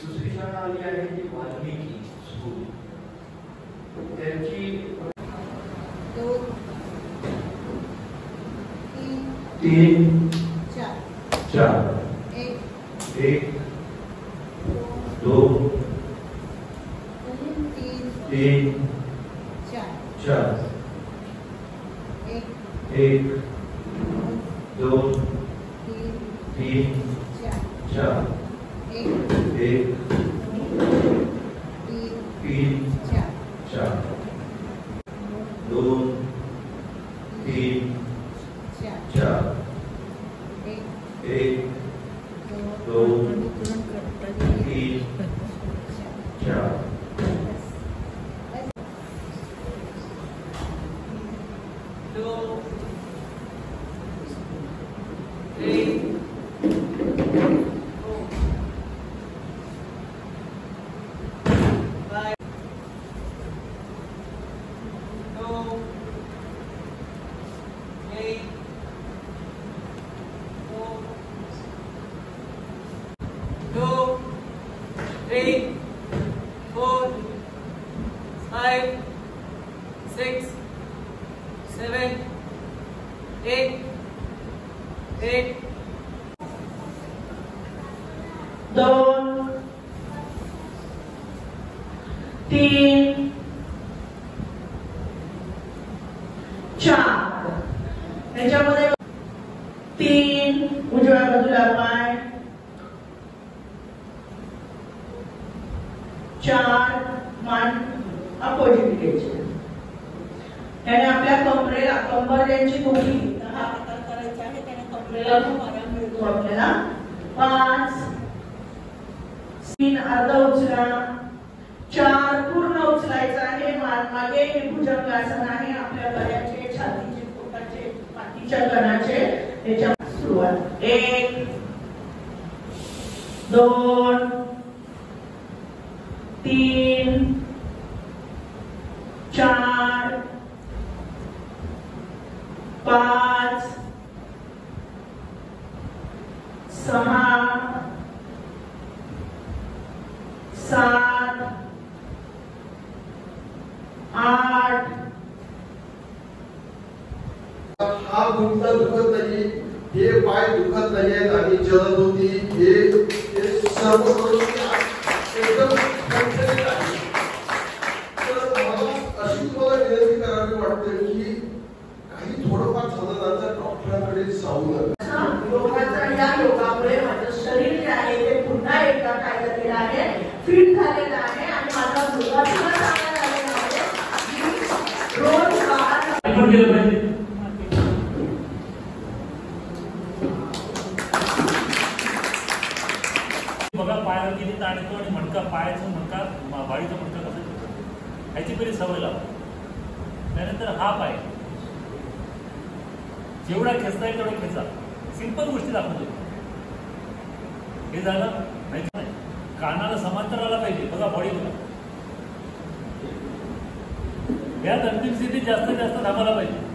दुसरी शाळा आली आहे ती वाल्मिकी स्कूल. त्यांची 3 4 1 2 3 4 1 2 3 4 1 3 4 2 3 4 1 2 3 4 3 4 5 6 7 8 8 2 3 4 याच्यामध्ये 3 उजव्या बाजूला पाय 4 मान अपोजिट घ्यायचे. याने आपल्या कमरेला कंबरची दोन्ही हा प्रकार करायचा आहे. त्याने कमरेला खूप आराम मिळतो आपल्याला. 5 3 अर्धा उचला 4 पूर्ण उचलायचा आहे. मान मागे हे भुजंगासन आहे. आपल्या गळ्याचे छातीचे पोटाचे पाठीच्या कणाचे याच्या सुरुवात 1 2 3 4 5 6 7 8 हा गुंता दुखत नाही, हे पाय दुखत नाही आहेत आणि जलद होती हे सर्व एकदम ठणठणीत आहे. तर मला अशी तुम्हाला विनंती करावी वाटते की काही थोडंफार झालं नंतर डॉक्टरांकडे जाऊ नये. योगाचा या योगामुळे माझं शरीर जे आहे ते पुन्हा एकदा काय झालेलं आहे, फिट झालेलं आहे आणि माझा मुलगा सुद्धा चांगला झालेला आहे. रोज बाहेर केलं पाहिजे. बघा पायावर किती ताण येतो आणि मणका पायाचा मणका वाळीचा मणका कसं ठेवतो ह्याची पहिली सवय लावा. त्यानंतर हा पाय जेवढा खेचता येईल तेवढा खेचा. सिंपल गोष्टी दाखवतो. हे झालं नाही कानाला समांतर आला पाहिजे. बघा बॉडी बघा यात अंतिम स्थितीत जास्तीत जास्त दाबायला पाहिजे.